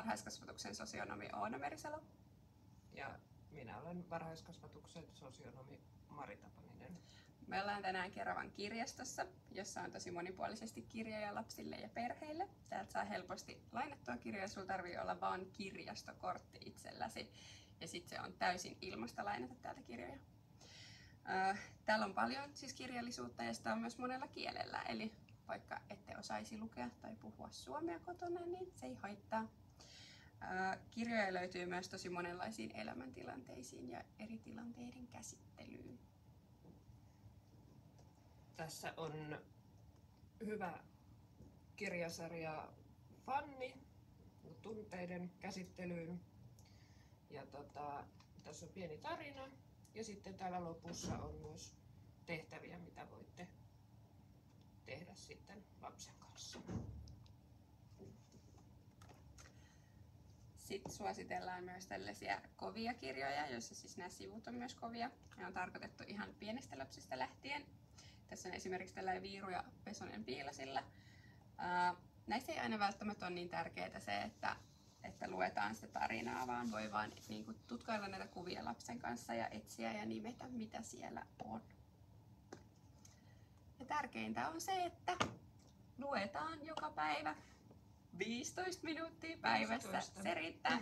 varhaiskasvatuksen sosionomi Oona Merisalo. Ja minä olen varhaiskasvatuksen sosionomi Mari Tapaninen. Me ollaan tänään Keravan kirjastossa, jossa on tosi monipuolisesti kirjoja lapsille ja perheille. Täältä saa helposti lainattua kirjoja, sulla tarvii olla vaan kirjastokortti itselläsi. Ja sitten se on täysin ilmasta lainata täältä kirjoja. Täällä on paljon siis kirjallisuutta ja sitä on myös monella kielellä. Eli vaikka ette osaisi lukea tai puhua suomea kotona, niin se ei haittaa. Kirjoja löytyy myös tosi monenlaisiin elämäntilanteisiin ja eri tilanteiden käsittelyyn. Tässä on hyvä kirjasarja Fanni tunteiden käsittelyyn. Ja tässä on pieni tarina ja sitten täällä lopussa on myös tehtäviä, mitä voitte tehdä sitten lapsen kanssa. Sitten suositellaan myös tällaisia kovia kirjoja, joissa siis nämä sivut on myös kovia. Ne on tarkoitettu ihan pienestä lapsista lähtien. Tässä on esimerkiksi tällainen Viiru ja Pesonen Piilasilla. Näissä ei aina välttämättä ole niin tärkeää se, että luetaan sitä tarinaa, vaan voi vaan niin kuin tutkailla näitä kuvia lapsen kanssa ja etsiä ja nimetä, mitä siellä on. Ja tärkeintä on se, että luetaan joka päivä 15 minuuttia päivässä. 15. Se riittää.